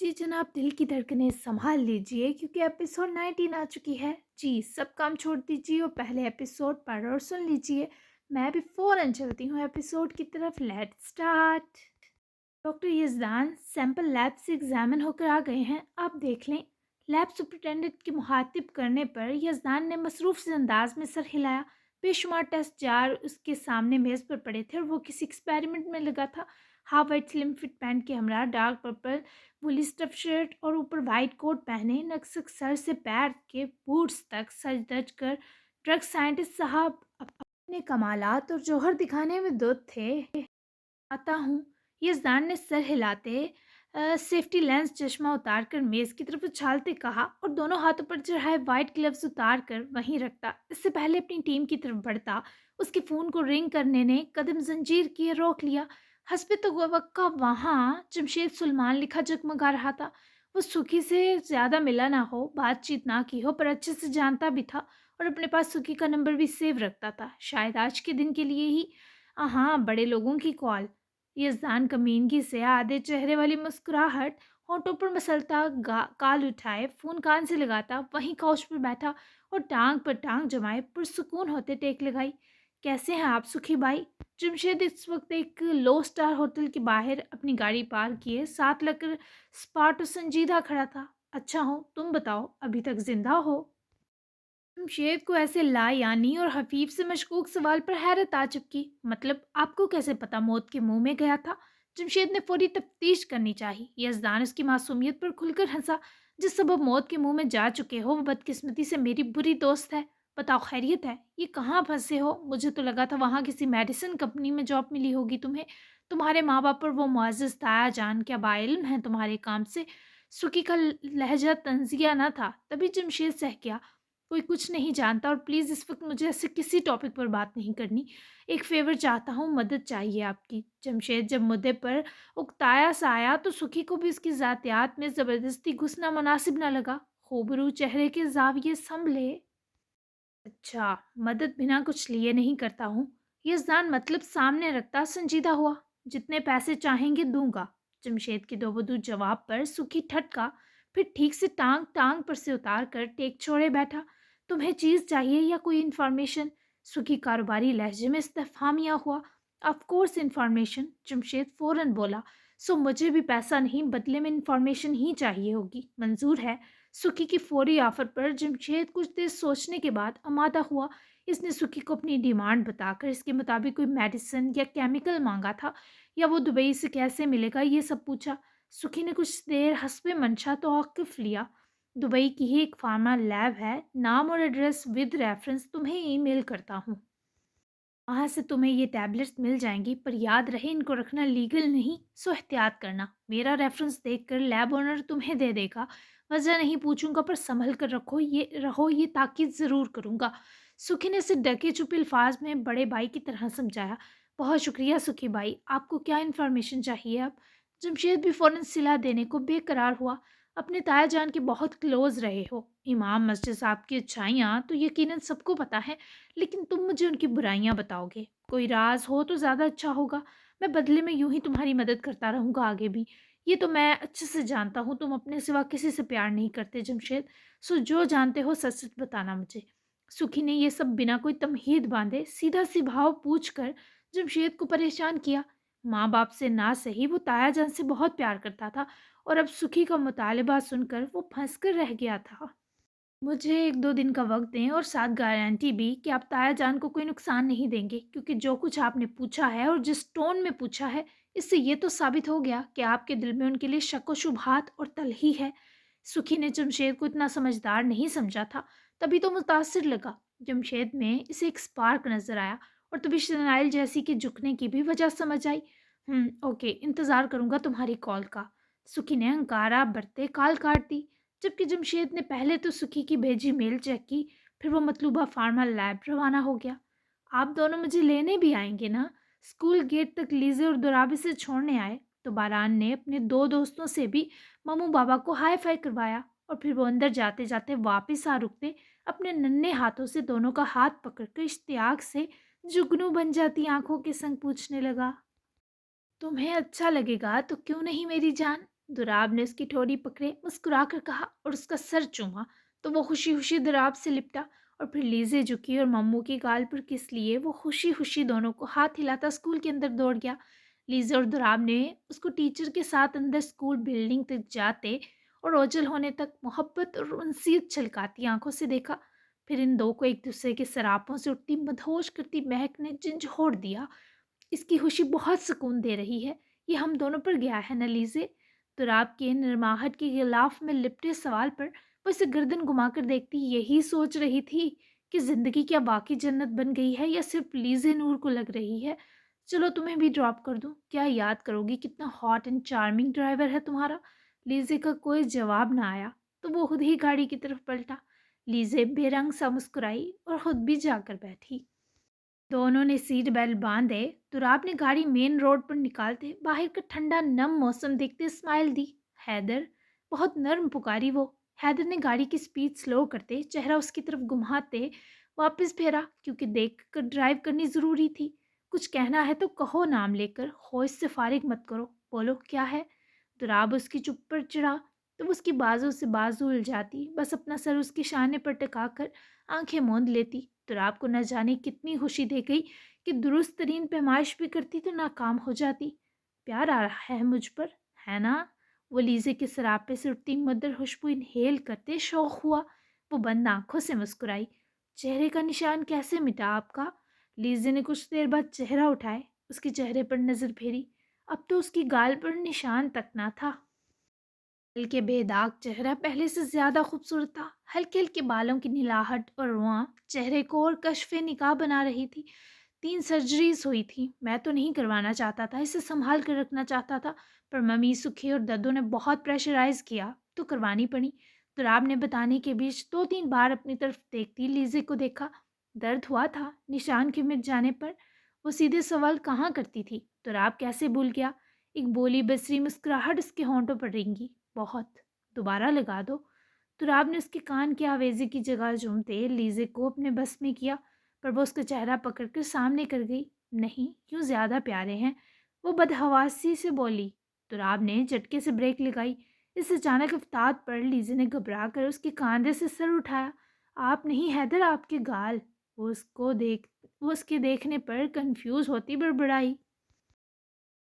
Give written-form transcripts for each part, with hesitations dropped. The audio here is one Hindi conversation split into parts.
जी जनाब, दिल की धड़कनें संभाल लीजिए क्योंकि एपिसोड 19 आ चुकी है। जी, सब काम छोड़ दीजिए और पहले एपिसोड पढ़ और सुन लीजिए। मैं भी फ़ौरन चलती हूँ एपिसोड की तरफ। Let's start. Doctor Yazdan sample lab से एग्जामिन होकर आ गए हैं, आप देख लें। लैब सुपरिटेंडेंट के मुखातिब करने पर यज़दान ने मसरूफ़ से अंदाज में सर हिलाया। बेशुमार टेस्ट जार उसके सामने मेज़ पर पड़े थे और वो किसी एक्सपेरिमेंट में लगा था। Half white slim fit pant के हमरा dark purple woolly stuff shirt और ऊपर वाइट कोट पहने, नक्सक सर से पैर के बूट्स तक सज धज कर ड्रग साइंटिस्ट साहब अपने कमालात और जौहर दिखाने में धुत थे। आता हूँ। यज़दान ने सर हिलाते सेफ्टी लेंस चश्मा उतारकर मेज़ की तरफ उछालते कहा और दोनों हाथों पर चढ़ाए वाइट ग्लव्स उतार कर वहीं रखता। इससे पहले अपनी टीम की तरफ बढ़ता, उसके फ़ोन को रिंग करने ने कदम जंजीर किए रोक लिया। हस्बे तवक्का वहाँ जमशेद सुलेमान लिखा जगमगा रहा था। वो सुखी से ज़्यादा मिला ना हो, बातचीत ना की हो, पर अच्छे से जानता भी था और अपने पास सुखी का नंबर भी सेव रखता था, शायद आज के दिन के लिए ही। हाँ, बड़े लोगों की कॉल। यज़दान कमीनगी से आधे चेहरे वाली मुस्कुराहट होठों पर मसलता, काल उठाए फ़ोन कान से लगाता, वहीं काउच पर बैठा और टांग पर टांग जमाए पुरसुकून होते टेक लगाई। कैसे हैं आप सुखी भाई? जमशेद इस वक्त एक लो स्टार होटल के बाहर अपनी गाड़ी पार्क किए साथ लगकर स्पार्ट और संजीदा खड़ा था। अच्छा हो, तुम बताओ, अभी तक जिंदा हो? जमशेद को ऐसे लायानी और हफीफ से मशकूक सवाल पर हैरत आ चुकी। मतलब आपको कैसे पता मौत के मुंह में गया था? जमशेद ने फौरी तफ्तीश करनी चाहिए। यजदान उसकी मासूमियत पर खुलकर हंसा। जिस सबब मौत के मुंह में जा चुके हो वो बदकिस्मती से मेरी बुरी दोस्त है। बताओ, खैरियत है? ये कहाँ फंसे हो? मुझे तो लगा था वहाँ किसी मेडिसिन कंपनी में जॉब मिली होगी तुम्हें। तुम्हारे माँ बाप और वो मुअज़्ज़ज़ ताया जान क्या बाइल्म है तुम्हारे काम से? सुकी का लहजा तंजिया न था, तभी जमशेद सह गया। कोई कुछ नहीं जानता और प्लीज़ इस वक्त मुझे ऐसे किसी टॉपिक पर बात नहीं करनी। एक फ़ेवर चाहता हूँ, मदद चाहिए आपकी। जमशेद जब मुद्दे पर उकताया सा आया तो सुखी को भी उसकी ज़ातियात में ज़बरदस्ती घुसना मुनासिब न लगा। खूबरू चेहरे के ज़ाविये संभले। अच्छा, मदद बिना कुछ लिए नहीं करता हूँ। यज़दान मतलब सामने रखता संजीदा हुआ। जितने पैसे चाहेंगे दूंगा। जमशेद के दोबदू जवाब पर सुखी ठटका, फिर ठीक से टांग टांग पर से उतार कर टेक छोड़े बैठा। तुम्हें चीज़ चाहिए या कोई इन्फॉर्मेशन? सुखी कारोबारी लहजे में इस्तफामिया हुआ। ऑफ कोर्स इन्फॉर्मेशन, जमशेद फौरन बोला। सो मुझे भी पैसा नहीं, बदले में इन्फॉर्मेशन ही चाहिए होगी। मंजूर है। सुखी की फौरी ऑफर पर जमशेद कुछ देर सोचने के बाद आमादा हुआ। इसने सुखी को अपनी डिमांड बताकर इसके मुताबिक कोई मेडिसिन या केमिकल मांगा था या वो दुबई से कैसे मिलेगा ये सब पूछा। सुखी ने कुछ देर हस्बे मंशा तो औकिफ लिया। दुबई की ही एक फार्मा लैब है, नाम और एड्रेस विद रेफरेंस तुम्हें ईमेल करता हूँ। वहाँ से तुम्हें ये टैबलेट्स मिल जाएंगी, पर याद रहे इनको रखना लीगल नहीं, सो एहतियात करना। मेरा रेफरेंस देखकर लैब ओनर तुम्हें दे देगा। वजह नहीं पूछूंगा, पर संभल कर रहो, ये ताकीद ज़रूर करूंगा। सुखी ने इसे डके चुपे अल्फाज में बड़े भाई की तरह समझाया। बहुत शुक्रिया सुखी भाई, आपको क्या इन्फॉर्मेशन चाहिए अब? जमशेद भी फ़ौरन सिला देने को बेकरार हुआ। अपने ताया जान के बहुत क्लोज रहे हो, इमाम मस्जिद साहब की अच्छाइयाँ तो यकीनन सबको पता है, लेकिन तुम मुझे उनकी बुराइयां बताओगे। कोई राज हो तो ज़्यादा अच्छा होगा। मैं बदले में यूं ही तुम्हारी मदद करता रहूँगा आगे भी। ये तो मैं अच्छे से जानता हूँ, तुम अपने सिवा किसी से प्यार नहीं करते जमशेद। सो जो जानते हो सच सच बताना मुझे। सुखी ने यह सब बिना कोई तमहीद बांधे सीधा सी भाव पूछ कर जमशेद को परेशान किया। माँ बाप से ना सही, वो ताया जान से बहुत प्यार करता था और अब सुखी का मुतालबा सुनकर वो फंस कर रह गया था। मुझे 1-2 दिन का वक़्त दें और साथ गारंटी भी कि आप ताया जान को कोई नुकसान नहीं देंगे, क्योंकि जो कुछ आपने पूछा है और जिस टोन में पूछा है, इससे ये तो साबित हो गया कि आपके दिल में उनके लिए शक व शुबहात और तलही है। सुखी ने जमशेद को इतना समझदार नहीं समझा था, तभी तो मुतासिर लगा। जमशेद में इसे एक स्पार्क नज़र आया और तभी शनाइल जैसी के झुकने की भी वजह समझ आई। ओके, इंतज़ार करूँगा तुम्हारी कॉल का। सुखी ने हंकारा बरते कॉल काट दी। जबकि जमशेद ने पहले तो सुखी की भेजी मेल चेक की, फिर वो मतलूबा फार्मा लैब रवाना हो गया। आप दोनों मुझे लेने भी आएंगे ना? स्कूल गेट तक लीजे और दुराबे से छोड़ने आए तो बारान ने अपने 2 दोस्तों से भी ममू बाबा को हाई फाई करवाया और फिर वो अंदर जाते जाते वापस आ रुकते, अपने नन्हे हाथों से दोनों का हाथ पकड़कर इश्तियाक से जुगनू बन जाती आंखों के संग पूछने लगा, तुम्हें अच्छा लगेगा तो क्यों नहीं मेरी जान? दुराब ने उसकी ठोड़ी पकड़े, मुस्कुराकर कहा और उसका सर चूमा। तो वो खुशी खुशी दुराब से लिपटा और फिर लीजे झुकी और मम्मू की गाल पर किस लिए वो खुशी खुशी दोनों को हाथ हिलाता स्कूल के अंदर दौड़ गया। लीजे और दुराब ने उसको टीचर के साथ अंदर स्कूल बिल्डिंग तक जाते और ओझल होने तक मोहब्बत और उनसीयत छलकाती आंखों से देखा। फिर इन दो को एक दूसरे के सरापों से उठती मदहोश करती महक ने झंझोड़ दिया। इसकी खुशी बहुत सुकून दे रही है। ये हम दोनों पर गया है न लीज़े? तुराब के नरमाहट के गिलाफ में लिपटे सवाल पर वो इसे गर्दन घुमाकर देखती यही सोच रही थी कि ज़िंदगी क्या वाक़ई जन्नत बन गई है या सिर्फ लीज़े नूर को लग रही है? चलो तुम्हें भी ड्रॉप कर दूँ। क्या याद करोगी कितना हॉट एंड चार्मिंग ड्राइवर है तुम्हारा? लीज़े का कोई जवाब ना आया तो वो खुद ही गाड़ी की तरफ पलटा। लीज़े बेरंग सा मुस्कुराई और खुद भी जाकर बैठी। दोनों ने सीट बेल्ट बांधे। तुराब ने गाड़ी मेन रोड पर निकालते बाहर का ठंडा नम मौसम देखते स्माइल दी। हैदर, बहुत नर्म पुकारी वो। हैदर ने गाड़ी की स्पीड स्लो करते चेहरा उसकी तरफ घुमाते वापस फेरा क्योंकि देख कर ड्राइव करनी ज़रूरी थी। कुछ कहना है तो कहो नाम लेकर, होश से फारिग मत करो। बोलो क्या है? तुराब उसकी चुप पर चढ़ा तो वो उसकी बाजू से बाजू उलझाती, बस अपना सर उसके शाने पर टिकाकर आंखें मूंद लेती। तुराब को न जाने कितनी खुशी दे गई कि दुरुस्त तरीन पैमाइश भी करती तो नाकाम हो जाती। प्यार आ रहा है मुझ पर, है ना? वो लीजे के सरापे से उठती मदर खुशबू इनहेल करते शौक हुआ। वो बंद आंखों से मुस्कुराई। चेहरे का निशान कैसे मिटा आपका? लीजे ने कुछ देर बाद चेहरा उठाए, उसके चेहरे पर नजर फेरी। अब तो उसकी गाल पर निशान तक ना था। हल्के बेदाग चेहरा पहले से ज्यादा खूबसूरत था। हल्के हल्के बालों की नीलाहट और रुआं चेहरे को और कश्फे निकाह बना रही थी। 3 सर्जरीज हुई थी। मैं तो नहीं करवाना चाहता था, इसे संभाल कर रखना चाहता था, पर मम्मी सुखी और दद्दू ने बहुत प्रेशराइज किया तो करवानी पड़ी। तुराब ने बताने के बीच 2-3 बार अपनी तरफ देखती लीजे को देखा। दर्द हुआ था निशान के मिट जाने पर। वो सीधे सवाल कहाँ करती थी, तुराब कैसे भूल गया? एक बोली बसरी मुस्कुराहट उसके होंठों पर रेंगी। बहुत, दोबारा लगा दो। तुराब ने उसके कान की आवेज़ी की जगह झूमते लीजे को अपने बस में किया, पर वो उसका चेहरा पकड़कर सामने कर गई। नहीं, क्यों ज़्यादा प्यारे हैं? वो बदहवासी से बोली। तुराब ने झटके से ब्रेक लगाई। इस अचानक अफ्ताब पर लीजे ने घबरा कर उसके कांधे से सर उठाया। आप नहीं हैदर, आपके गाल। वो उसके देखने पर कंफ्यूज होती बड़बड़ाई।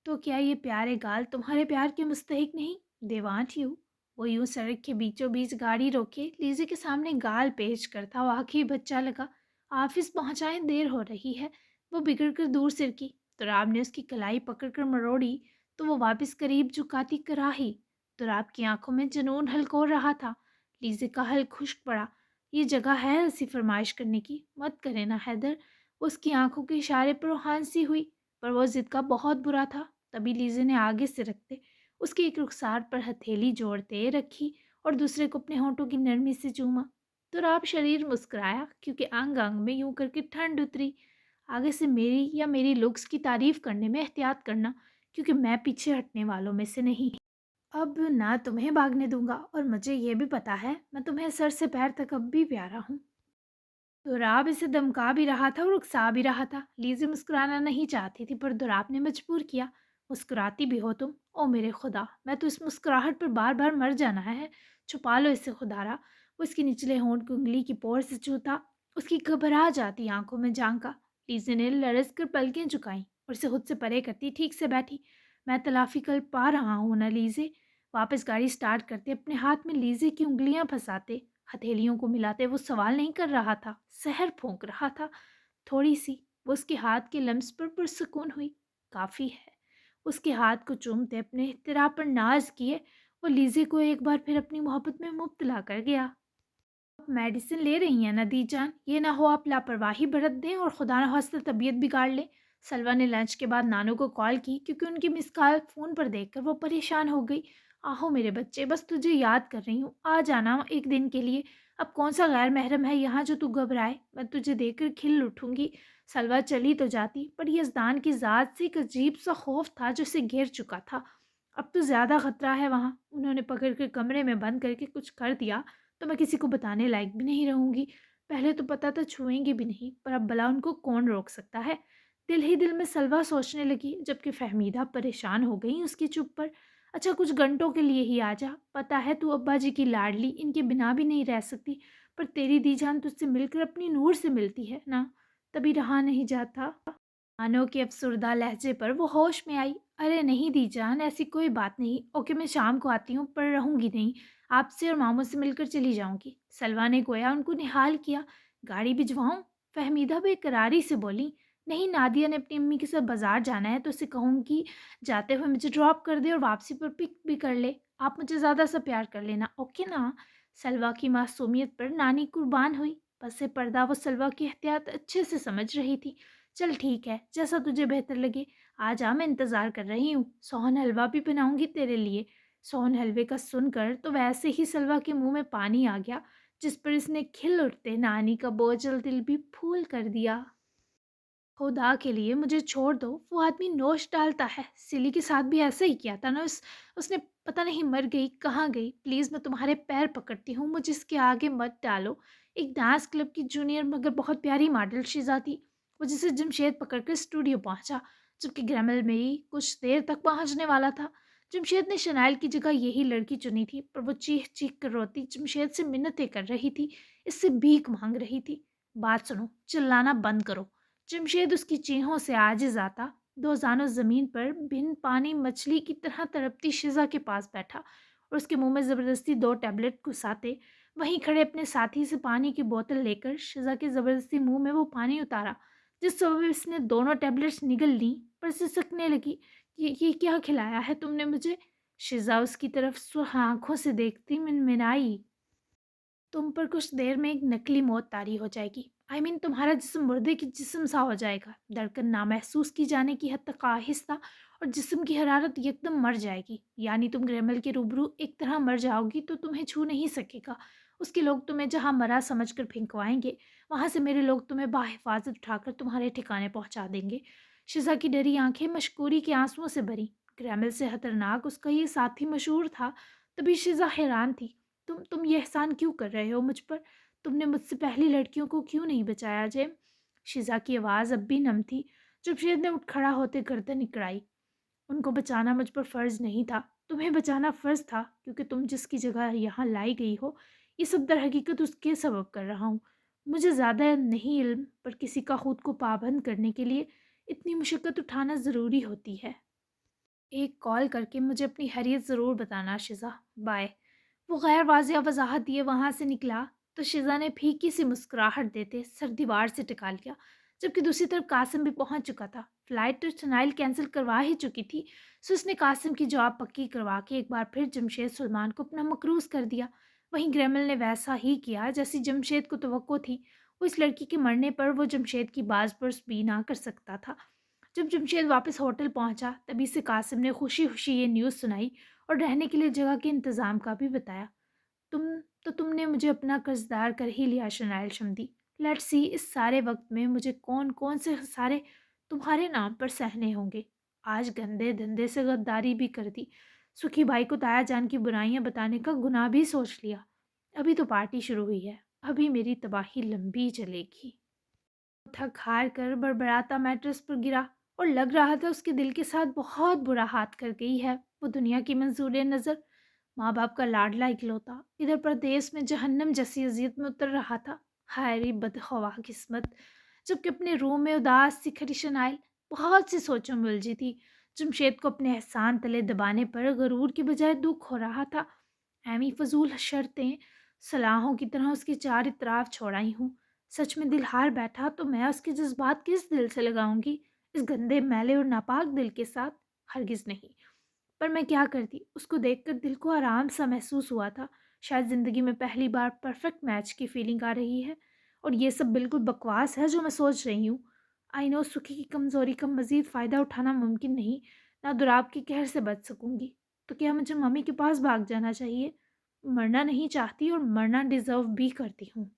तो क्या ये प्यारे गाल तुम्हारे प्यार के मुस्तहिक नहीं? They want you. वो यूं सड़क के बीचों बीच गाड़ी रोके लीजे के सामने गाल पेश करता वाकई बच्चा लगा। ऑफिस पहुंचाएं, देर हो रही है। वो बिगड़ कर दूर सिरकी। तुराब ने उसकी कलाई पकड़कर मरोड़ी तो वो वापस करीब झुकाती कराही। तुराब की आंखों में जुनून हलकोर रहा था। लीजे का हल खुश्क पड़ा। ये जगह है ऐसी फरमाइश करने की, मत करे ना हैदर। उसकी आंखों के इशारे पर हांसी हुई, पर वो जिद का बहुत बुरा था। तभी लीजे ने आगे से रखते उसके एक रुखसार पर हथेली जोड़ते रखी और दूसरे को अपने होंठों की नरमी से चूमा। तो राब शरीर मुस्कुराया क्योंकि अंग अंग में यूं करके ठंड उतरी। आगे से मेरी या मेरी लुक्स की तारीफ करने में एहतियात करना, क्योंकि मैं पीछे हटने वालों में से नहीं। अब ना तुम्हें भागने दूंगा और मुझे ये भी पता है मैं तुम्हें सर से पैर तक अब भी प्यारा हूँ। दुराब इसे धमका भी रहा था और उकसा भी रहा था। लीज़ी मुस्कुराना नहीं चाहती थी पर दुराब ने मजबूर किया। मुस्कुराती भी हो तुम? ओ मेरे खुदा, मैं तो इस मुस्कुराहट पर बार बार मर जाना है। छुपा लो इसे खुदारा। वो इसके निचले होंठ को उंगली की पोर से छूता, उसकी घबरा जाती आंखों में झांका। लीज़ी ने लरस कर पलकें झुकाई और इसे खुद से परे करती ठीक से बैठी। मैं तलाफी कर पा रहा हूँ ना लीज़े? वापस गाड़ी स्टार्ट करते अपने हाथ में लीज़े की उंगलियां फंसाते हथेलियों को मिलाते वो सवाल नहीं कर रहा था, सहर फूंक रहा था। थोड़ी सी वो उसके हाथ के लम्स पर पुरसुकून हुई। काफ़ी है। उसके हाथ को चूमते अपने इत्तरा पर नाज किए वो लीजे को एक बार फिर अपनी मोहब्बत में मुब्तला कर गया। आप मेडिसिन ले रही हैं नदी जान, ये ना हो आप लापरवाही बरत दें और खुदा न खास्ता तबीयत बिगाड़ ले। सलवा ने लंच के बाद नानू को कॉल की क्योंकि उनकी मिस कॉल फ़ोन पर देखकर वो परेशान हो गई। आहो मेरे बच्चे, बस तुझे याद कर रही हूँ, आ जाना एक दिन के लिए। अब कौन सा गैर महरम है यहाँ जो तू घबराए? मैं तुझे देखकर खिल उठूंगी। सलवा चली तो जाती पर यज़दान की ज़ात से एक अजीब सा खौफ था जो उसे घेर चुका था। अब तो ज़्यादा खतरा है वहाँ। उन्होंने पकड़ कर कमरे में बंद करके कुछ कर दिया तो मैं किसी को बताने लायक भी नहीं रहूंगी। पहले तो पता था छुएंगे भी नहीं, पर अब भला उनको कौन रोक सकता है? दिल ही दिल में सलवा सोचने लगी, जबकि फहमीदा परेशान हो गई उसकी चुप पर। अच्छा कुछ घंटों के लिए ही आ जा। पता है तू अब्बा जी की लाडली, इनके बिना भी नहीं रह सकती, पर तेरी दी जान तुझसे मिलकर अपनी नूर से मिलती है ना, तभी रहा नहीं जाता। मानो के अफसरदा लहजे पर वो होश में आई। अरे नहीं दी जान, ऐसी कोई बात नहीं। ओके मैं शाम को आती हूँ, पर रहूंगी नहीं। आपसे और मामू से मिलकर चली जाऊंगी। सलवा ने गोया उनको निहाल किया। गाड़ी भिजवाऊं? फहमीदा बेकरारी से बोली। नहीं, नादिया ने अपनी अम्मी के साथ बाजार जाना है, तो उसे कहूंगी जाते हुए मुझे ड्रॉप कर दे और वापसी पर पिक भी कर ले। आप मुझे ज़्यादा सा प्यार कर लेना, ओके ना? सलवा की मासूमियत पर नानी कुर्बान हुई। पसे पर्दा वो सलवा की एहतियात अच्छे से समझ रही थी। चल ठीक है, जैसा तुझे बेहतर लगे। आ जा, मैं इंतज़ार कर रही हूँ। सोहन हलवा भी बनाऊंगी तेरे लिए। सोहन हलवे का सुनकर तो वैसे ही सलवा के मुंह में पानी आ गया, जिस पर इसने खिल उठते नानी का बोझल दिल भी फूल कर दिया। खुदा के लिए मुझे छोड़ दो, वो आदमी नोश डालता है। सिली के साथ भी ऐसा ही किया था ना। उसने पता नहीं मर गई कहाँ गई। प्लीज़ मैं तुम्हारे पैर पकड़ती हूँ, मुझे इसके आगे मत डालो। एक डांस क्लब की जूनियर मगर बहुत प्यारी मॉडल शिजा थी, वो जिसे जमशेद पकड़कर स्टूडियो पहुंचा, जबकि ग्रैमल में ही कुछ देर तक पहुंचने वाला था। जमशेद ने शनाइल की जगह यही लड़की चुनी थी, पर वो चीख चीख कर रोती जमशेद से मिन्नतें कर रही थी, इससे भीख मांग रही थी। बात सुनो, चिल्लाना बंद करो। जमशेद उसकी चीखों से आजिज आता। दो जानों जमीन पर भिन्न पानी मछली की तरह तड़पती शिजा के पास बैठा और उसके मुंह में जबरदस्ती दो टैबलेट घुसाते वहीं खड़े अपने साथी से पानी की बोतल लेकर शिजा के जबरदस्ती मुंह में वो पानी उतारा, जिस सबब इसने दोनों टैबलेट्स निगल ली, पर सिसकने लगी। ये क्या खिलाया है तुमने मुझे? शिजा उसकी तरफ आंखों से देखती मिनमिनाई। तुम पर कुछ देर में एक नकली मौत तारी हो जाएगी। तुम्हारा जिस्म मुर्दे की जिस्म सा हो जाएगा। धड़कन नामहसूस की जाने की हद तक आहिस्ता, और जिस्म की हरारत एकदम मर जाएगी। यानी तुम ग्रेमल के रूबरू एक तरह मर जाओगी तो तुम्हें छू नहीं सकेगा। उसके लोग तुम्हें जहाँ मरा समझकर फेंकवाएंगे, वहाँ से मेरे लोग तुम्हें बाहिफाजत उठाकर तुम्हारे ठिकाने पहुँचा देंगे। शिजा की डरी आंखें मशकूरी के आंसुओं से भरी। ग्रेमल से खतरनाक उसका ये साथी मशहूर था। तभी शिजा हैरान थी। तुम ये एहसान क्यों कर रहे हो मुझ पर? तुमने मुझसे पहली लड़कियों को क्यों नहीं बचाया जेम? शिजा की आवाज़ अब भी नम थी। जमशेद ने उठ खड़ा होते गर्दन इकड़ाई। उनको बचाना मुझ पर फ़र्ज़ नहीं था, तुम्हें बचाना फ़र्ज़ था, क्योंकि तुम जिसकी जगह यहाँ लाई गई हो, ये सब दर हकीकत उसके सबब कर रहा हूँ। मुझे ज़्यादा नहीं इल्म, पर किसी का खुद को पाबंद करने के लिए इतनी मुशक्क़त उठाना ज़रूरी होती है। एक कॉल करके मुझे अपनी हैरियत ज़रूर बताना शिज़ा। बाय। वो गैर वाज़िया वज़ाहत दिए वहाँ से निकला, तो शिज़ा ने फीकी सी मुस्कुराहट देते सर दीवार से टिका लिया, जबकि दूसरी तरफ कासिम भी पहुँच चुका था। फ़्लाइट तो चनाइल कैंसिल करवा ही चुकी थी, सो उसने कासिम की जॉब पक्की करवा के एक बार फिर जमशेद सुलेमान को अपना मकरूज़ कर दिया। वहीं ग्रेमल ने वैसा ही किया जैसी जमशेद को तवक्को थी। वो इस लड़की के मरने पर वो जमशेद की बाज परस भी ना कर सकता था। जब जमशेद वापस होटल पहुंचा, तभी से कासिम ने खुशी खुशी ये न्यूज़ सुनाई और रहने के लिए जगह के इंतज़ाम का भी बताया। तुम तुमने मुझे अपना कर्जदार कर ही लिया शनाइल शमदी। लेट्स सी इस सारे वक्त में मुझे कौन कौन से खसारे तुम्हारे नाम पर सहने होंगे। आज गंदे धंधे से गद्दारी भी कर दी, सुखी भाई को ताया जान की बुराइयां बताने का गुनाह भी सोच लिया। अभी तो पार्टी शुरू हुई है, अभी मेरी तबाही लंबी चलेगी। थक हार कर बड़बड़ाता मैट्रेस पर गिरा और लग रहा था उसके दिल के साथ बहुत बुरा हाथ कर गई है वो दुनिया की मंजूर नज़र। माँ बाप का लाडला इकलौता इधर परदेश में जहन्नम जैसी अजियत में उतर रहा था। हाय रे बदखवा किस्मत। जबकि अपने रूम में उदास सी खड़ी शनाइल बहुत सी सोचों में उलझी थी। जमशेद को अपने एहसान तले दबाने पर गरूर की बजाय दुख हो रहा था। एमी फजूल शर्तें सलाहों की तरह उसके चार इतराफ छोड़ाई हूँ। सच में दिल हार बैठा तो मैं उसके जज्बात किस दिल से लगाऊंगी, इस गंदे मैले और नापाक दिल के साथ? हरगिज नहीं। पर मैं क्या करती, उसको देखकर दिल को आराम सा महसूस हुआ था। शायद ज़िंदगी में पहली बार परफेक्ट मैच की फीलिंग आ रही है। और ये सब बिल्कुल बकवास है जो मैं सोच रही हूँ। आई नो सुखी की कमज़ोरी का मज़ीद फ़ायदा उठाना मुमकिन नहीं, ना दुराब के कहर से बच सकूंगी। तो क्या मुझे मम्मी के पास भाग जाना चाहिए? मरना नहीं चाहती और मरना डिज़र्व भी करती हूँ।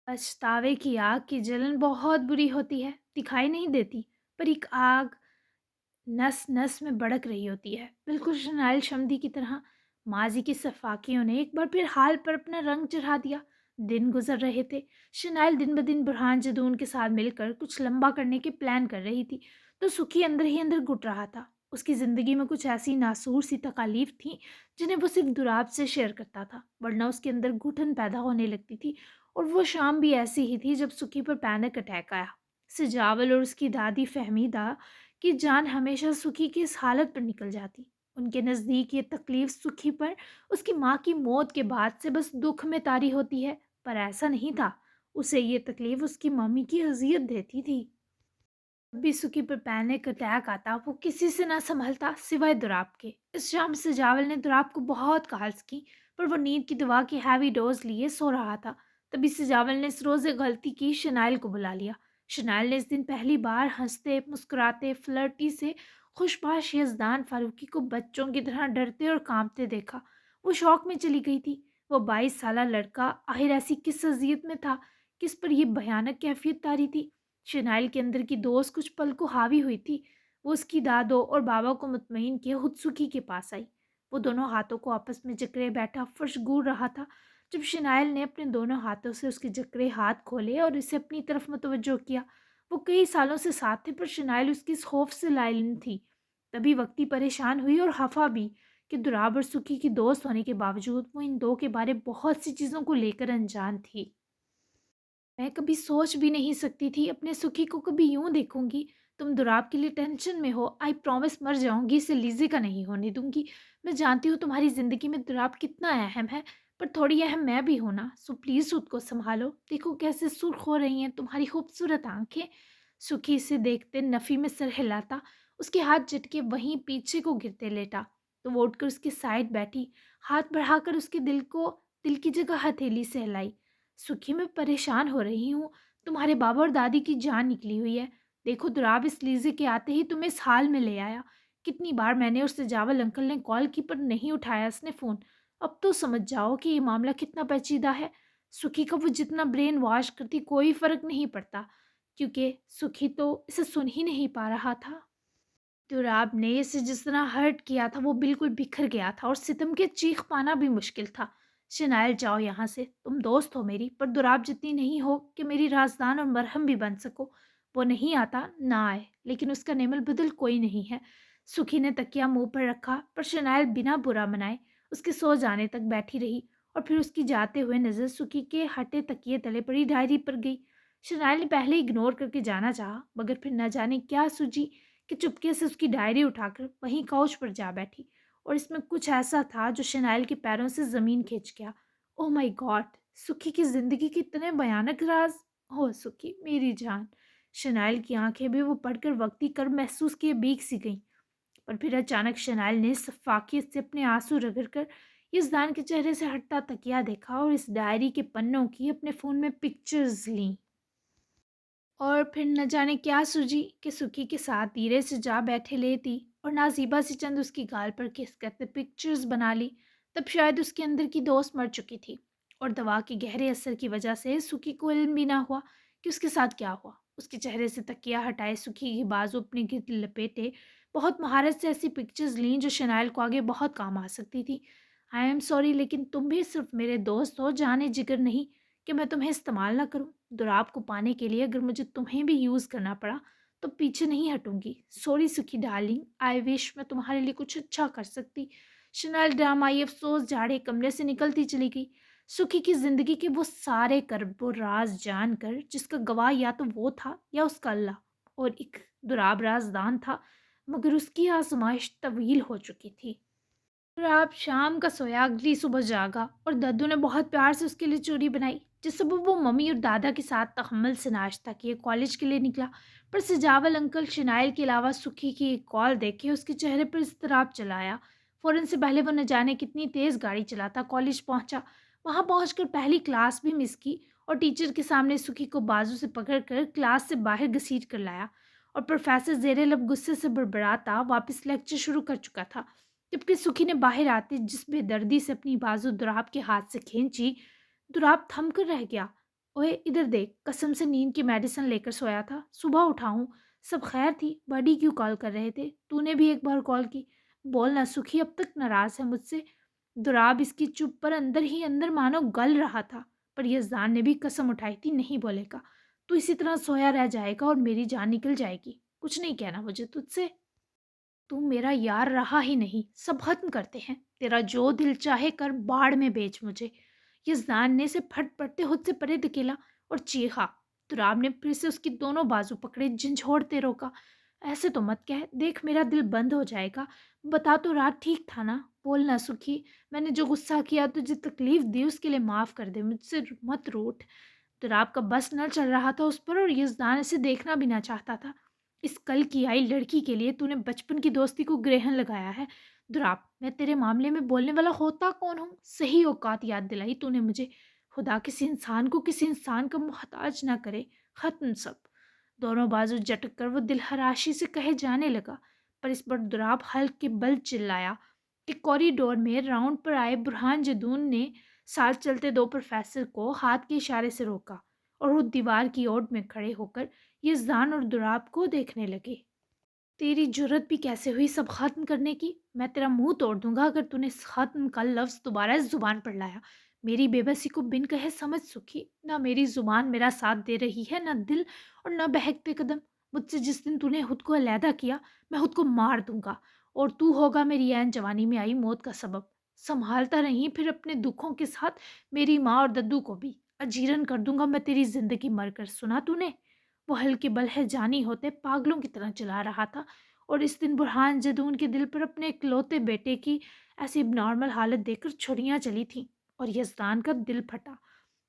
पछतावे की आग की जलन बहुत बुरी होती है, दिखाई नहीं देती, पर एक आग नस नस में भड़क रही होती है, बिल्कुल शनाइल शमदी की तरह। माजी की सफाकियों ने एक बार फिर हाल पर अपना रंग चढ़ा दिया। दिन गुजर रहे थे। शनाइल दिन ब दिन बुरहान जदून के साथ मिलकर कुछ लंबा करने के प्लान कर रही थी, तो सुखी अंदर ही अंदर घुट रहा था। उसकी ज़िंदगी में कुछ ऐसी नासूर सी तकालीफ थी जिन्हें वो सिर्फ दुराब से शेयर करता था, वरना उसके अंदर घुटन पैदा होने लगती थी। और वो शाम भी ऐसी ही थी जब सुखी पर पैनिक अटैक आया। सिजावल और उसकी दादी फहमीदा की जान हमेशा सुखी की इस हालत पर निकल जाती। उनके नज़दीक ये तकलीफ सुखी पर उसकी माँ की मौत के बाद से बस दुख में तारी होती है, पर ऐसा नहीं था। उसे ये तकलीफ उसकी मम्मी की अजियत देती थी। जब भी सुखी पर पैनिक अटैक आता वो किसी से ना संभलता सिवाय दुराब के। इस शाम सिजावल ने दुराब को बहुत कॉल्स की, पर वो नींद की दवा की हैवी डोज लिए सो रहा था। तभी सिजावल ने इस रोज़ एक गलती की, शनाइल को बुला लिया। शनाइल ने इस दिन पहली बार हंसते मुस्कुराते फ्लर्टी से खुशबाश यजदान फारूकी को बच्चों की तरह डरते और कांपते देखा। वो शौक में चली गई थी। वो 22 साल लड़का आखिर ऐसी किस अजियत में था, किस पर यह भयानक कैफियत तारी थी। शनाइल के अंदर की दोस्त कुछ पल को हावी हुई थी। वो उसकी दादों और बाबा को मुतमईन किए हुत्सुकी के पास आई। वो दोनों हाथों को आपस में जकड़े बैठा फर्श गूर रहा था। जब शनाइल ने अपने दोनों हाथों से उसके जकड़े हाथ खोले और इसे अपनी तरफ मुतवज्जो किया। वो कई सालों से साथ थे, पर शनाइल उसकी इस खौफ से लाइल थी। तभी वक्ती परेशान हुई और हफा भी कि दुराब और सुखी की दोस्त होने के बावजूद वो इन दो के बारे बहुत सी चीज़ों को लेकर अनजान थी। मैं कभी सोच भी नहीं सकती थी अपने सुखी को कभी यूं देखूंगी। तुम दुराब के लिए टेंशन में हो, आई प्रॉमिस मर जाऊंगी इसे लीजे का नहीं होने दूंगी। मैं जानती हूँ तुम्हारी जिंदगी में दुराब कितना अहम है, पर थोड़ी अहम मैं भी हूं ना, सो प्लीज खुद को संभालो। देखो कैसे सुर्ख हो रही हैं तुम्हारी खूबसूरत आंखें। सुखी इसे देखते नफी में सर हिलाता, उसके हाथ झटके वहीं पीछे को गिरते लेटा। तो वो उठकर उसके साइड बैठी, हाथ बढ़ाकर उसके दिल की जगह हथेली से हिलाई। सुखी मैं परेशान हो रही हूँ, तुम्हारे बाबा और दादी की जान निकली हुई है। देखो दुराब इस लीजे के आते ही तुम्हें इस हाल में ले आया। कितनी बार मैंने उससे जावल अंकल ने कॉल की पर नहीं उठाया उसने फ़ोन। अब तो समझ जाओ कि ये मामला कितना पेचीदा है। सुखी का वो जितना ब्रेन वॉश करती कोई फ़र्क नहीं पड़ता, क्योंकि सुखी तो इसे सुन ही नहीं पा रहा था। दुराब ने इसे जिस तरह हर्ट किया था वो बिल्कुल बिखर गया था और सितम के चीख पाना भी मुश्किल था। शनाइल जाओ यहाँ से, तुम दोस्त हो मेरी, पर दुराब जितनी नहीं हो कि मेरी राजदान और मरहम भी बन सको। वो नहीं आता ना आए, लेकिन उसका नेमल बदल कोई नहीं है। सुखी ने तकिया मुंह पर रखा, पर शनाइल बिना बुरा मनाए उसके सो जाने तक बैठी रही। और फिर उसकी जाते हुए नजर सुखी के हटे तकिए तले पड़ी डायरी पर गई। शनाइल ने पहले इग्नोर करके जाना चाहा, मगर फिर न जाने क्या सूझी कि चुपके से उसकी डायरी उठाकर वहीं काउच पर जा बैठी। और इसमें कुछ ऐसा था जो शनाइल के पैरों से ज़मीन खींच गया। Oh my God! सुखी की ज़िंदगी के इतने भयानक राज! हो सुखी मेरी जान! शनाइल की आंखें भी वो पढ़कर वक्ती कर महसूस किए भीग सी गईं। पर फिर अचानक शनाइल ने सफाकियत से अपने आंसू रगड़कर यज़दान के चेहरे से हटता तकिया देखा और इस डायरी के पन्नों की अपने फ़ोन में पिक्चर्स लीं। और फिर न जाने क्या सूझी कि सुखी के साथ धीरे से जा बैठे लेती और नाजीबा सी चंद उसकी गाल पर किस करते पिक्चर्स बना ली। तब शायद उसके अंदर की दोस्त मर चुकी थी, और दवा के गहरे असर की वजह से सुखी को इल्म भी ना हुआ कि उसके साथ क्या हुआ। उसके चेहरे से तकिया हटाए सुखी की बाजू अपने गिर्द लपेटे बहुत महारत से ऐसी पिक्चर्स लीं जो शनाइल को आगे बहुत काम आ सकती थी। आई एम सॉरी, लेकिन तुम भी सिर्फ मेरे दोस्त हो, जाने जिगर नहीं कि मैं तुम्हें इस्तेमाल ना करूं। दुराब को पाने के लिए अगर मुझे तुम्हें भी यूज़ करना पड़ा तो पीछे नहीं हटूंगी। सॉरी सुखी डार्लिंग, आई विश मैं तुम्हारे लिए कुछ अच्छा कर सकती। शनाइल ड्रामाई अफसोस झाड़े कमरे से निकलती चली गई। सुखी की जिंदगी के वो सारे कर्ब और राज जानकर जिसका गवाह या तो वो था या उसका अल्लाह, और एक दुराब राजदान था, मगर उसकी आजमाइश तवील हो चुकी थी। रात शाम का सोया, अगली सुबह जागा और दद्दू ने बहुत प्यार से उसके लिए चूरी बनाई। जिस सुबह वो मम्मी और दादा के साथ तहम्मुल से नाश्ता किए कॉलेज के लिए निकला, पर सिजावल अंकल शनाइल के अलावा सुखी की एक कॉल देखे उसके चेहरे पर इज़्तिराब चलाया। फ़ौरन से पहले वो न जाने कितनी तेज़ गाड़ी चलाता कॉलेज पहुंचा। वहां पहुंचकर पहली क्लास भी मिस की और टीचर के सामने सुखी को बाजू से पकड़कर क्लास से बाहर घसीट कर लाया। और प्रोफेसर जेरे लब गुस्से से बड़बड़ाता वापस लेक्चर शुरू कर चुका था। जबकि सुखी ने बाहर आते जिस बेदर्दी से अपनी बाजू दुराब के हाथ से खींची, दुराब थम कर रह गया। ओए इधर देख, कसम से नींद की मेडिसिन लेकर सोया था, सुबह उठा हूँ। सब खैर थी, बड़ी क्यों कॉल कर रहे थे? तूने भी एक बार कॉल की। बोल ना, सुखी अब तक नाराज है मुझसे। दुराब इसकी चुप पर अंदर ही अंदर मानो गल रहा था, पर यजदान ने भी कसम उठाई थी नहीं बोलेगा। तू इसी तरह सोया रह जाएगा और मेरी जान निकल जाएगी। कुछ नहीं कहना मुझे तुझसे। तू मेरा यार रहा ही नहीं, सब खत्म करते हैं। तेरा जो दिल चाहे कर, बाढ़ में बेच मुझे। ये जानने से फट पड़ते खुद से परे धकेला और चीखा। तुराब ने फिर से उसकी दोनों बाजू पकड़े, झंझोड़ते रोका। ऐसे तो मत कह, देख मेरा दिल बंद हो जाएगा। बता तो रात ठीक था ना? बोलना सुखी, मैंने जो गुस्सा किया, तुझे तकलीफ दी, उसके लिए माफ कर दे, मुझसे मत रूठ। तुराब का बस न चल रहा था उस पर और यज़दान इसे देखना भी ना चाहता था। इस कल की आई लड़की के लिए तूने बचपन की दोस्ती को ग्रहण लगाया है। दुराब, मैं तेरे मामले में बोलने वाला होता कौन हूँ? सही औकात याद दिलाई तूने मुझे। खुदा किसी इंसान को किसी इंसान का मोहताज ना करे। खत्म सब। दोनों बाजू झटक कर वो दिलहराशी से कहे जाने लगा, पर इस पर दुराब हल्के बल चिल्लाया कि कॉरिडोर में राउंड पर आए बुरहान जदून ने साथ चलते दो प्रोफेसर को हाथ के इशारे से रोका और वो दीवार की ओर में खड़े होकर यज़दान और दुराब को देखने लगे। तेरी जुर्रत भी कैसे हुई सब खत्म करने की? मैं तेरा मुंह तोड़ दूंगा अगर तूने खत्म का लफ्ज दोबारा इस जुबान पर लाया। मेरी बेबसी को बिन कहे समझ सुखी, ना मेरी जुबान मेरा साथ दे रही है, ना दिल और ना बहकते कदम। मुझसे जिस दिन तूने खुद को अलहदा किया, मैं खुद को मार दूंगा और तू होगा मेरी ऐन जवानी में आई मौत का सबब। संभालता रही फिर अपने दुखों के साथ मेरी माँ और दद्दू को भी। अजीरन कर दूंगा मैं तेरी जिंदगी मरकर, सुना तूने? वो हल्के बल है जानी होते पागलों की तरह चला रहा था और इस दिन बुरहान जदून के दिल पर अपने इकलौते बेटे की ऐसी नॉर्मल हालत देखकर छुरियां चली थीं और यजदान का दिल फटा।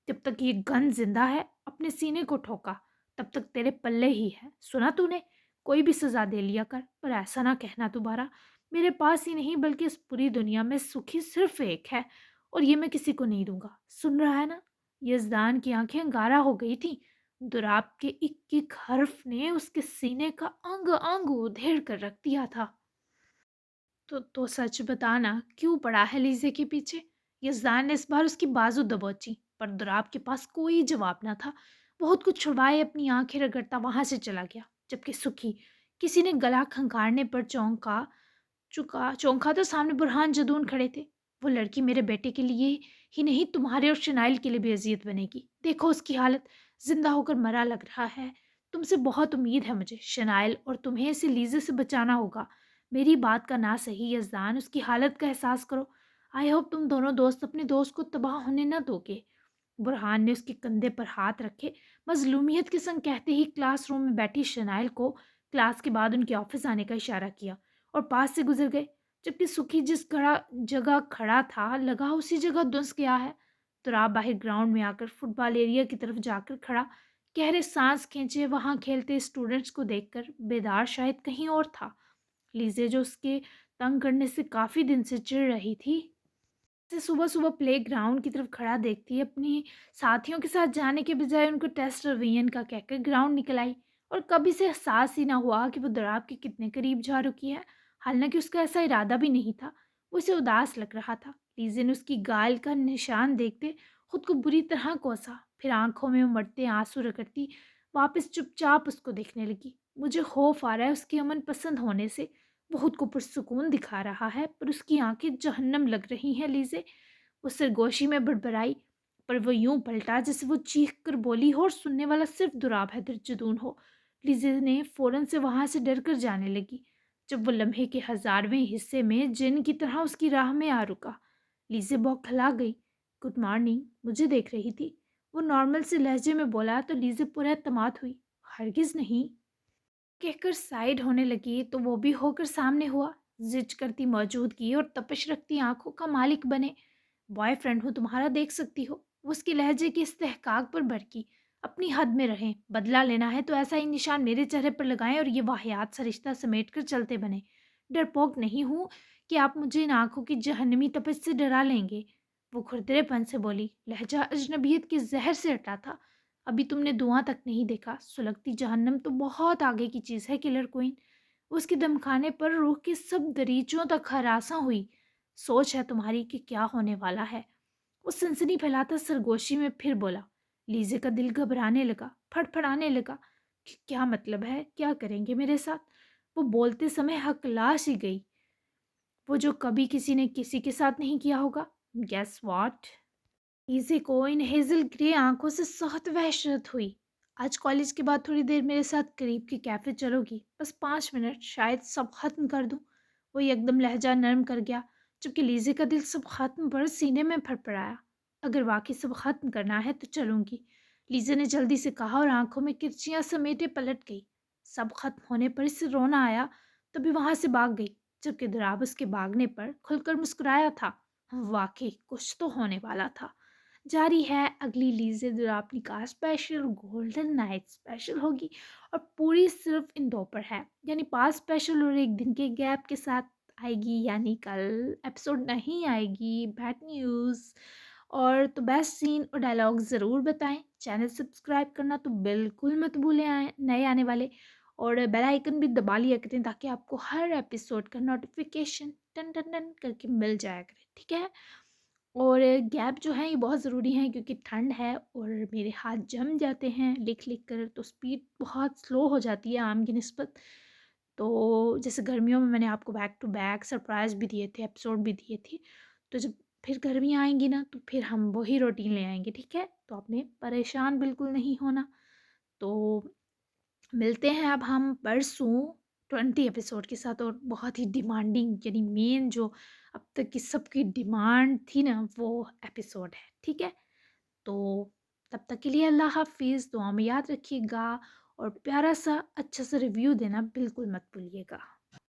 जब तक ये गन जिंदा है अपने सीने को ठोका, तब तक तेरे पल्ले ही है, सुना तूने? कोई भी सजा दे लिया कर, पर ऐसा ना कहना दोबारा। मेरे पास ही नहीं बल्कि इस पूरी दुनिया में सुखी सिर्फ एक है और ये मैं किसी को नहीं दूंगा, सुन रहा है ना? यजदान की आंखें अंगारा हो गई थी। दुराब के एक एक हर्फ ने उसके सीने का अंग अंग उधेड़ कर रख दिया था। तो सच बताना, क्यों पड़ा है लीजे के पीछे? यज़दान ने इस बार उसकी बाजू दबोची, पर दुराब के पास कोई जवाब न था। बहुत कुछ छुड़वाए अपनी आंखें रगड़ता वहां से चला गया, जबकि सुखी किसी ने गला खंगारने पर चौंका तो सामने बुरहान जदून खड़े थे। वो लड़की मेरे बेटे के लिए ही नहीं, तुम्हारे और शनाइल के लिए भी अजियत बनेगी। देखो उसकी हालत, जिंदा होकर मरा लग रहा है। तुमसे बहुत उम्मीद है मुझे शनाइल, और तुम्हें इसे लीजे से बचाना होगा। मेरी बात का ना सही यज़दान, उसकी हालत का एहसास करो। आई होप तुम दोनों दोस्त अपने दोस्त को तबाह होने न दोगे। बुरहान ने उसके कंधे पर हाथ रखे मजलूमियत के संग कहते ही क्लासरूम में बैठी शनाइल को क्लास के बाद उनके ऑफिस आने का इशारा किया और पास से गुजर गए। जबकि सुखी जिस जगह खड़ा था लगा उसी जगह धुंस गया है। तुराब बाहर ग्राउंड में आकर फुटबॉल एरिया की तरफ जाकर खड़ा, गहरे सांस खींचे। वहां खेलते स्टूडेंट्स को देखकर बेदार शायद कहीं और था। लीजे जो उसके तंग करने से काफी दिन से चिढ़ रही थी, से सुबह सुबह प्लेग्राउंड की तरफ खड़ा देखती अपनी साथियों के साथ जाने के बजाय उनको टेस्ट रवियन का कहकर ग्राउंड निकल आई। और कभी से एहसास ही ना हुआ कि वो दराब के कितने करीब जा रुकी है। हालांकि उसका ऐसा इरादा भी नहीं था, वो उसे उदास लग रहा था। लीजे ने उसकी गाल का निशान देखते खुद को बुरी तरह कोसा, फिर आंखों में उमड़ते आंसू रगड़ती वापस चुपचाप उसको देखने लगी। मुझे खौफ आ रहा है उसके अमन पसंद होने से। वो खुद को पुरसुकून दिखा रहा है, पर उसकी आंखें जहन्नम लग रही हैं लीजे। वो सरगोशी में बड़बड़ाई, पर वो यूं पलटा जैसे वो चीख कर बोली हो और सुनने वाला सिर्फ दुराब है जदून हो। लीजे ने फौरन से वहां से डर कर जाने लगी, जब वो लम्हे के 1000वें हिस्से में जिन की तरह उसकी राह में आ रुका। लीजे बौखला गई। गुड मॉर्निंग, मुझे देख रही थी? वो नॉर्मल से लहजे में बोला तो लीजे पूरा एतमाद हुई। हरगिज नहीं कहकर साइड होने लगी तो वो भी होकर सामने हुआ। जिज करती मौजूदगी और तपिश रखती आंखों का मालिक बने। बॉयफ्रेंड हूँ तुम्हारा, देख सकती हो। वो उसके लहजे की इस्तेहकाक पर भड़की। अपनी हद में रहें, बदला लेना है तो ऐसा ही निशान मेरे चेहरे पर लगाएं और ये वाहियात सा रिश्ता समेट कर चलते बने। डरपोक नहीं हूँ कि आप मुझे इन आंखों की जहन्नमी तपिश से डरा लेंगे। वो खुरदरेपन से बोली, लहजा अजनबियत के जहर से अटा था। अभी तुमने धुआं तक नहीं देखा, सुलगती जहन्नम तो बहुत आगे की चीज़ है किलर क्वीन। उसके दमखाने पर रूह के सब दरीचों तक हरासा हुई। सोच है तुम्हारी कि क्या होने वाला है? वो सनसनी फैलाता सरगोशी में फिर बोला। लीजे का दिल घबराने लगा, फड़फड़ाने लगा कि क्या मतलब है, क्या करेंगे मेरे साथ? वो बोलते समय हकलाश ही गई, वो जो कभी किसी ने किसी के साथ नहीं किया होगा। Guess what? इजी को इन हेजल ग्रे आंखों से सख्त वहशत हुई। आज कॉलेज के बाद थोड़ी देर मेरे साथ करीब के कैफे चलोगी? बस 5 मिनट, शायद सब खत्म कर दूं। वो एकदम लहजा नरम कर गया, जबकि लीज़े का दिल सब ख़त्म पर सीने में फड़फड़ाया। अगर वाक़ई सब ख़त्म करना है तो चलूँगी, लीज़े ने जल्दी से कहा और आँखों में किरचियाँ समेटे पलट गई। सब ख़त्म होने पर इसे रोना आया, तभी वहाँ से भाग गई, जबकि दुराब उसके भागने पर खुलकर मुस्कुराया था। वाक़ई कुछ तो होने वाला था। जारी है अगली लीज़े दुराबनी का स्पेशल गोल्डन नाइट स्पेशल होगी और पूरी सिर्फ इन 2 पर है, यानी 5 स्पेशल और 1 दिन के गैप के साथ आएगी, यानी कल एपिसोड नहीं आएगी। Bad news. और तो बेस्ट सीन और डायलॉग ज़रूर बताएं। चैनल सब्सक्राइब करना तो बिल्कुल मत भूलें, आए नए आने वाले, और बेल आइकन भी दबा लिया करें ताकि आपको हर एपिसोड का नोटिफिकेशन टन टन टन करके मिल जाया करे, ठीक है। और गैप जो है ये बहुत ज़रूरी है क्योंकि ठंड है और मेरे हाथ जम जाते हैं लिख लिख कर, तो स्पीड बहुत स्लो हो जाती है आम की निस्बत। तो जैसे गर्मियों में मैंने आपको बैक टू बैक सरप्राइज़ भी दिए थे, एपिसोड भी दिए थे, तो जब फिर गर्मियाँ आएंगी ना तो फिर हम वही रूटीन ले आएंगे, ठीक है। तो आपने परेशान बिल्कुल नहीं होना। तो मिलते हैं अब हम परसों 20 एपिसोड के साथ, और बहुत ही डिमांडिंग, यानी मेन जो अब तक की सबकी डिमांड थी ना वो एपिसोड है, ठीक है। तो तब तक के लिए अल्लाह हाफिज़, दुआ में याद रखिएगा और प्यारा सा अच्छा सा रिव्यू देना बिल्कुल मत भूलिएगा।